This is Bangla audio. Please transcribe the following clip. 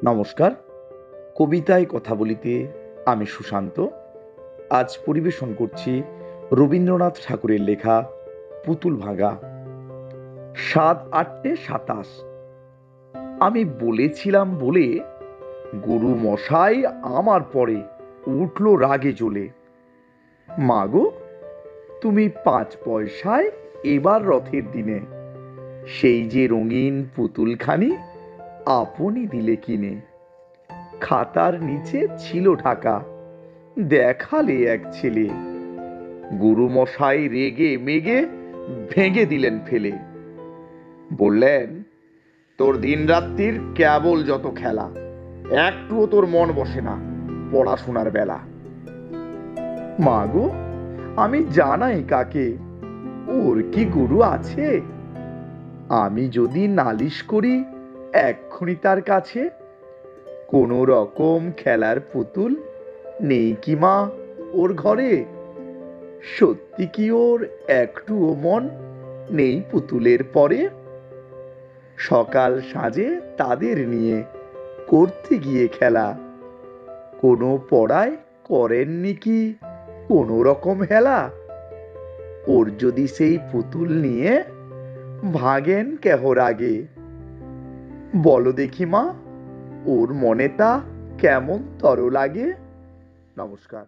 নমস্কার। কবিতায় কথা বলিতে আমি সুশান্ত। আজ পরিবেশন করছি রবীন্দ্রনাথ ঠাকুরের লেখা পুতুল ভাঙা। ৭-৮-২৭। আমি বলেছিলাম বলে গুরু মশাই আমার পরে উঠল রাগে জ্বলে। মাগো, তুমি ৫ পয়সায় এবার রথের দিনে সেই যে রঙিন পুতুলখানি আপনি দিলে কিনে। খাতার নিচে ছিল ঢাকা, দেখালে এক ছেলে। গুরুমশাই রেগে মেগে ভেঙে দিলেন ফেলে। বললেন, তোর দিনরাত্রির কেবল যত খেলা, একটুও তোর মন বসে না পড়াশোনার বেলা। মাগো, আমি জানাই কাকে, ওর কি গুরু আছে? আমি যদি নালিশ করি এক্ষুনি তার কাছে, কোন রকম খেলার পুতুল নেই কি মা ওর ঘরে? সত্যি কি ওর একটুও মন নেই পুতুলের পরে? সকাল সাজে তাদের নিয়ে করতে গিয়ে খেলা, কোনো পড়ায় করেননি কি কোনো রকম হেলা? ওর যদি সেই পুতুল নিয়ে ভাগেন কেহ রাগে, বলো দেখি মা, ওর মনে তা কেমন তর লাগে? নমস্কার।